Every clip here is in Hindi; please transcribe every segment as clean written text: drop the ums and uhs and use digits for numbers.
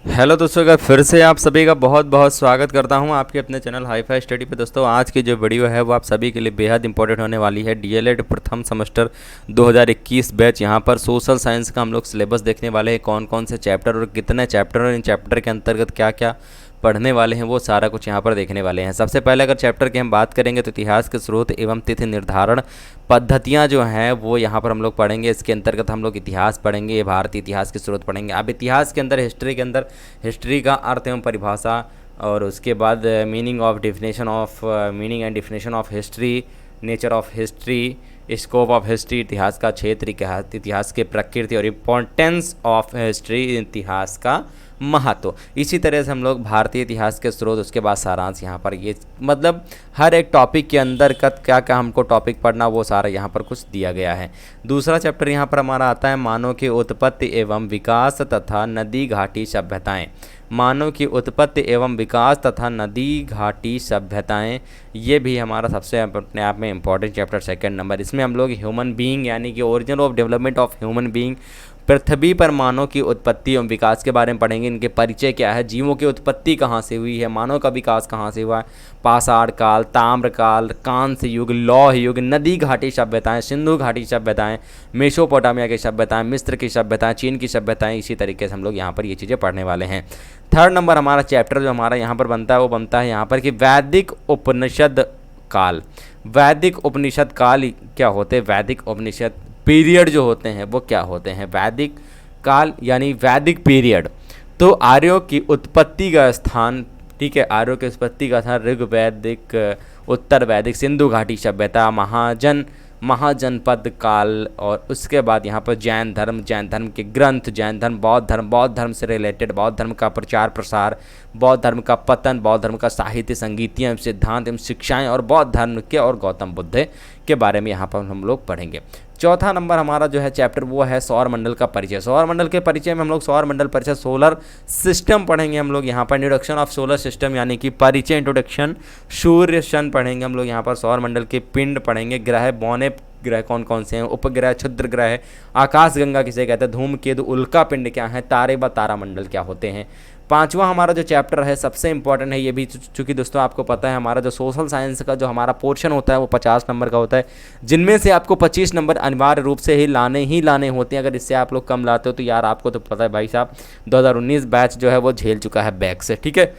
हेलो दोस्तों, का फिर से आप सभी का बहुत बहुत स्वागत करता हूं आपके अपने चैनल हाई फाई स्टडी पे। दोस्तों आज की जो वीडियो है वो आप सभी के लिए बेहद इंपॉर्टेंट होने वाली है। डीएलएड प्रथम सेमेस्टर 2021 बैच। यहां पर सोशल साइंस का हम लोग सिलेबस देखने वाले हैं, कौन कौन से चैप्टर और कितने चैप्टर और इन चैप्टर के अंतर्गत क्या क्या पढ़ने वाले हैं वो सारा कुछ यहाँ पर देखने वाले हैं। सबसे पहले अगर चैप्टर की हम बात करेंगे तो इतिहास के स्रोत एवं तिथि निर्धारण पद्धतियाँ जो हैं वो यहाँ पर हम लोग पढ़ेंगे। इसके अंतर्गत हम लोग इतिहास पढ़ेंगे, भारतीय इतिहास के स्रोत पढ़ेंगे। अब इतिहास के अंदर हिस्ट्री के अंदर हिस्ट्री का अर्थ एवं परिभाषा, और उसके बाद meaning and definition of history, nature of history, scope of history, इतिहास का क्षेत्र, इतिहास की प्रकृति और इम्पोर्टेंस ऑफ हिस्ट्री, इतिहास का महत्व। इसी तरह से हम लोग भारतीय इतिहास के स्रोत, उसके बाद सारांश। यहाँ पर ये मतलब हर एक टॉपिक के अंदर का क्या क्या हमको टॉपिक पढ़ना वो सारा यहाँ पर कुछ दिया गया है। दूसरा चैप्टर यहाँ पर हमारा आता है मानव की उत्पत्ति एवं विकास तथा नदी घाटी सभ्यताएँ। मानव की उत्पत्ति एवं विकास तथा नदी घाटी सभ्यताएँ, ये भी हमारा सबसे अपने आप में इम्पॉर्टेंट चैप्टर, सेकंड नंबर। इसमें हम लोग ह्यूमन बीइंग यानी कि origin of development of human being, पृथ्वी पर मानव की उत्पत्ति एवं विकास के बारे में पढ़ेंगे। इनके परिचय क्या है, जीवों की उत्पत्ति कहाँ से हुई है, मानव का विकास कहाँ से हुआ है, पाषाण काल, ताम्र काल, कांस्य युग, लौह युग, नदी घाटी सभ्यताएं, सिंधु घाटी सभ्यताएं, मेसोपोटामिया की सभ्यताएं, मिस्र की सभ्यताएं, चीन की सभ्यताएं। इसी तरीके से हम लोग यहाँ पर ये चीज़ें पढ़ने वाले हैं। थर्ड नंबर हमारा चैप्टर जो हमारा यहाँ पर बनता है वो बनता है यहाँ पर कि वैदिक उपनिषद काल। वैदिक उपनिषद काल क्या होते हैं, वैदिक उपनिषद पीरियड जो होते हैं वो क्या होते हैं। वैदिक काल यानी वैदिक पीरियड, तो आर्यों की उत्पत्ति का स्थान, ठीक है, आर्यों की उत्पत्ति का स्थान ऋग्वैदिक, उत्तर वैदिक, सिंधु घाटी सभ्यता, महाजनपद काल, और उसके बाद यहाँ पर जैन धर्म के ग्रंथ, जैन धर्म, बौद्ध धर्म से रिलेटेड, बौद्ध धर्म का प्रचार प्रसार, बौद्ध धर्म का पतन, बौद्ध धर्म का साहित्य, संगीत एवं सिद्धांत एवं शिक्षाएं, और बौद्ध धर्म के और गौतम बुद्ध के बारे में यहाँ पर हम लोग पढ़ेंगे। चौथा नंबर हमारा जो है चैप्टर वो है सौर मंडल का परिचय। सौर मंडल के परिचय में हम लोग सौर मंडल परिचय, सोलर सिस्टम पढ़ेंगे हम लोग यहाँ पर। इंट्रोडक्शन ऑफ सोलर सिस्टम यानी कि परिचय, इंट्रोडक्शन, सूर्य सन पढ़ेंगे हम लोग यहाँ पर। सौर मंडल के पिंड पढ़ेंगे, ग्रह, बौने ग्रह कौन कौन से हैं, उपग्रह, क्षुद्र ग्रह, आकाश गंगा किसे कहते हैं, धूमकेतु, उल्का पिंड क्या है, तारे व तारामंडल क्या होते हैं। पांचवा हमारा जो चैप्टर है सबसे इंपॉर्टेंट है ये भी, चूँकि दोस्तों आपको पता है हमारा जो सोशल साइंस का जो हमारा पोर्शन होता है वो 50 नंबर का होता है, जिनमें से आपको 25 नंबर अनिवार्य रूप से ही लाने होते हैं। अगर इससे आप लोग कम लाते हो तो यार आपको तो पता है भाई साहब 2019 बैच जो है वो झेल चुका है बैक से, ठीक है।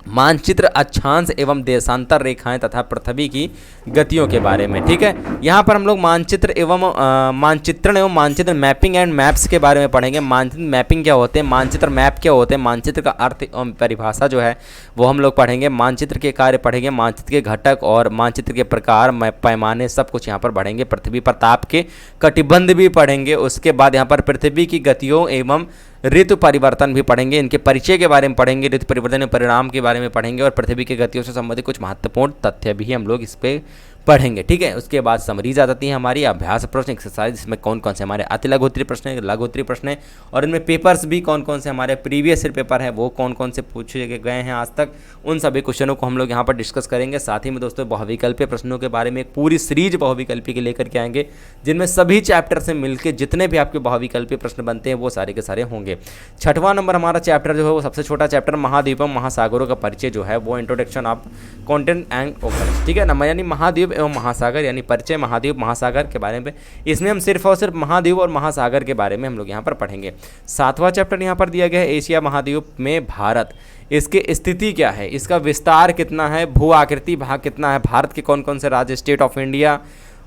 मानचित्र, अक्षांश एवं देशांतर रेखाएं तथा पृथ्वी की गतियों के बारे में, ठीक है। यहाँ पर हम लोग मानचित्र एवं मानचित्र मैपिंग एंड मैप्स के बारे में पढ़ेंगे। मानचित्र मैपिंग क्या होते हैं, मानचित्र मैप क्या होते हैं, मानचित्र का अर्थ एवं परिभाषा जो है वो हम लोग पढ़ेंगे। मानचित्र के कार्य पढ़ेंगे, मानचित्र के घटक और मानचित्र के प्रकार, पैमाने, सब कुछ यहाँ पर पढ़ेंगे। पृथ्वी पर ताप के कटिबंध भी पढ़ेंगे। उसके बाद यहाँ पर पृथ्वी की गतियों एवं ऋतु परिवर्तन भी पढ़ेंगे, इनके परिचय के बारे में पढ़ेंगे, ऋतु परिवर्तन के परिणाम के बारे में पढ़ेंगे, और पृथ्वी की गतियों से संबंधित कुछ महत्वपूर्ण तथ्य भी हम लोग इस पे पढ़ेंगे, ठीक है। उसके बाद समरीज आ जाती है हमारी, अभ्यास प्रश्न, एक्सरसाइज, इसमें कौन कौन से हमारे अति लघुत्तरीय प्रश्न है, लघुत्तरीय प्रश्न है, और इनमें पेपर्स भी कौन कौन से हमारे प्रीवियस ईयर पेपर है वो कौन कौन से पूछे गए हैं आज तक, उन सभी क्वेश्चनों को हम लोग यहाँ पर डिस्कस करेंगे। साथ ही में दोस्तों बहुविकल्पीय प्रश्नों के बारे में एक पूरी सीरीज बहुविकल्पी के लेकर के आएंगे, जिनमें सभी चैप्टर से मिलकर जितने भी आपके बहुविकल्पीय प्रश्न बनते हैं वो सारे के सारे होंगे। छठवां नंबर हमारा चैप्टर जो है वो सबसे छोटा चैप्टर, महाद्वीपों महासागरों का परिचय जो है वो introduction of continent and oceans, ठीक है ना, यानी महाद्वीप एवं महासागर यानी परिचय महाद्वीप महासागर के बारे में। इसमें हम सिर्फ और सिर्फ महाद्वीप और महासागर के बारे में हम लोग यहाँ पर पढ़ेंगे। सातवां चैप्टर यहाँ पर दिया गया है एशिया महाद्वीप में भारत, इसकी स्थिति क्या है, इसका विस्तार कितना है, भू आकृति भाग कितना है, भारत के कौन कौन से राज्य, स्टेट ऑफ इंडिया,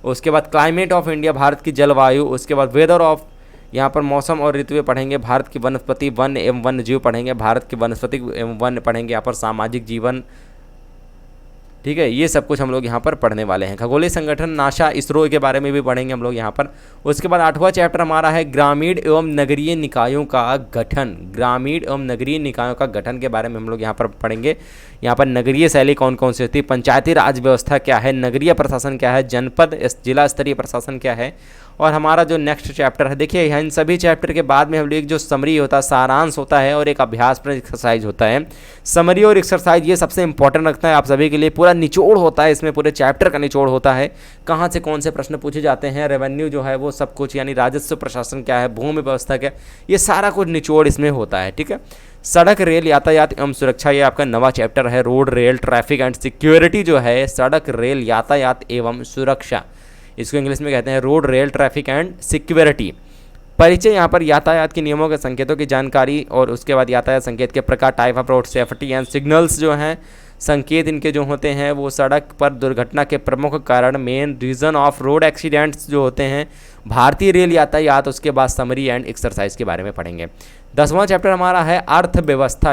उसके बाद क्लाइमेट ऑफ इंडिया, भारत की जलवायु, उसके बाद वेदर ऑफ, यहाँ पर मौसम और ऋतुएं पढ़ेंगे, भारत की वनस्पति, वन एवं वन्य जीव पढ़ेंगे, भारत की वनस्पति एवं वन्य पढ़ेंगे, यहाँ पर सामाजिक जीवन, ठीक है, ये सब कुछ हम लोग यहाँ पर पढ़ने वाले हैं। खगोलीय संगठन, नासा, इसरो के बारे में भी पढ़ेंगे हम लोग यहाँ पर। उसके बाद आठवां चैप्टर हमारा है ग्रामीण एवं नगरीय निकायों का गठन। ग्रामीण एवं नगरीय निकायों का गठन के बारे में हम लोग यहाँ पर पढ़ेंगे। यहाँ पर नगरीय शैली कौन कौन सी होती है, पंचायती राज व्यवस्था क्या है, नगरीय प्रशासन क्या है, जनपद जिला स्तरीय प्रशासन क्या है, और हमारा जो नेक्स्ट चैप्टर है, देखिए इन सभी चैप्टर के बाद में हम लोग एक जो समरी होता है, सारांश होता है और एक अभ्यास पर एक्सरसाइज होता है। समरी और एक्सरसाइज ये सबसे इंपॉर्टेंट रखता है आप सभी के लिए, पूरा निचोड़ होता है इसमें, पूरे चैप्टर का निचोड़ होता है, कहाँ से कौन से प्रश्न पूछे जाते हैं, रेवेन्यू जो है वो सब कुछ, यानी राजस्व प्रशासन क्या है, भूमि व्यवस्था क्या, ये सारा कुछ निचोड़ इसमें होता है। ठीक है, सड़क रेल यातायात एवं सुरक्षा, ये आपका नवा चैप्टर है। Road rail traffic and security जो है, सड़क रेल यातायात एवं सुरक्षा, इसको इंग्लिश में कहते हैं road rail traffic and security. परिचय, यहाँ पर यातायात के नियमों के संकेतों की जानकारी, और उसके बाद यातायात संकेत के प्रकार, type of road safety and signals जो हैं, संकेत इनके जो होते हैं वो सड़क पर दुर्घटना के प्रमुख कारण, main reason of road accidents जो होते हैं, भारतीय रेल यातायात, उसके बाद समरी एंड एक्सरसाइज के बारे में पढ़ेंगे। 10वां चैप्टर हमारा है अर्थव्यवस्था,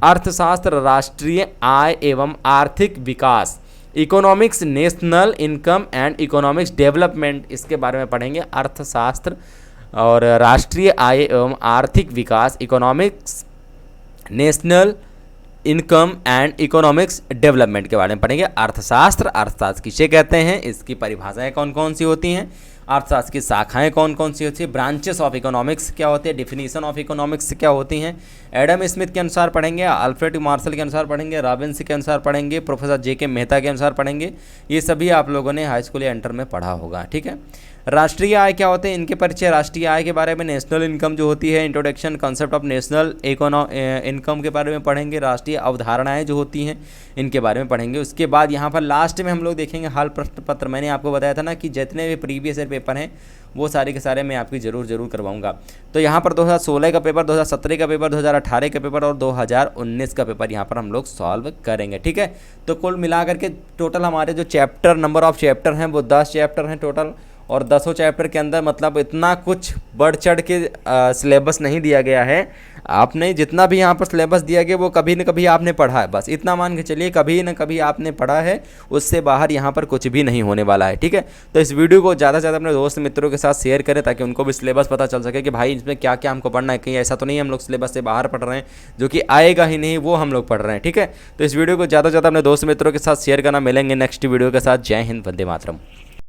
अर्थशास्त्र, राष्ट्रीय आय एवं आर्थिक विकास, economics, national income and economics development, इसके बारे में पढ़ेंगे। अर्थशास्त्र और राष्ट्रीय आय एवं आर्थिक विकास, economics, national income and economics development के बारे में पढ़ेंगे। अर्थशास्त्र किसे कहते हैं, इसकी परिभाषाएं कौन कौन सी होती हैं, अर्थशास्त्र की शाखाएं कौन कौन सी होती है, ब्रांचेस ऑफ इकोनॉमिक्स क्या होते हैं, डिफिनीशन ऑफ इकोनॉमिक्स क्या होती हैं, एडम स्मिथ के अनुसार पढ़ेंगे, अल्फ्रेड मार्शल के अनुसार पढ़ेंगे, रॉबिन्स के अनुसार पढ़ेंगे, प्रोफेसर जे.के. मेहता के अनुसार पढ़ेंगे। ये सभी आप लोगों ने हाई स्कूल या इंटर में पढ़ा होगा। ठीक है, राष्ट्रीय आय क्या होते हैं, इनके परिचय, राष्ट्रीय आय के बारे में, नेशनल इनकम जो होती है, introduction concept of national income के बारे में पढ़ेंगे, राष्ट्रीय अवधारणाएं जो होती हैं इनके बारे में पढ़ेंगे। उसके बाद यहाँ पर लास्ट में हम लोग देखेंगे हाल प्रश्न पत्र। मैंने आपको बताया था ना कि जितने भी प्रीवियस ईयर पेपर हैं वो सारे के सारे मैं आपकी ज़रूर करवाऊंगा। तो यहाँ पर 2016 का पेपर, 2017 का पेपर, 2018 का पेपर और 2019 का पेपर यहाँ पर हम लोग सॉल्व करेंगे। ठीक है, तो कुल मिलाकर के टोटल हमारे जो चैप्टर, नंबर ऑफ चैप्टर हैं वो 10 चैप्टर हैं टोटल, और 10 चैप्टर के अंदर मतलब इतना कुछ बढ़ चढ़ के सिलेबस नहीं दिया गया है। आपने जितना भी यहाँ पर सिलेबस दिया गया वो कभी न कभी आपने पढ़ा है, बस इतना मान के चलिए, कभी न कभी आपने पढ़ा है, उससे बाहर यहाँ पर कुछ भी नहीं होने वाला है। ठीक है, तो इस वीडियो को ज़्यादा से ज़्यादा अपने दोस्त मित्रों के साथ शेयर करें ताकि उनको भी सिलेबस पता चल सके कि भाई इसमें क्या क्या हमको पढ़ना है, कहीं ऐसा तो नहीं हम लोग सिलेबस से बाहर पढ़ रहे हैं, जो कि आएगा ही नहीं वो हम लोग पढ़ रहे हैं। ठीक है, तो इस वीडियो को ज़्यादा से ज़्यादा अपने दोस्त मित्रों के साथ शेयर करना। मिलेंगे नेक्स्ट वीडियो के साथ। जय हिंद, वंदे मातरम।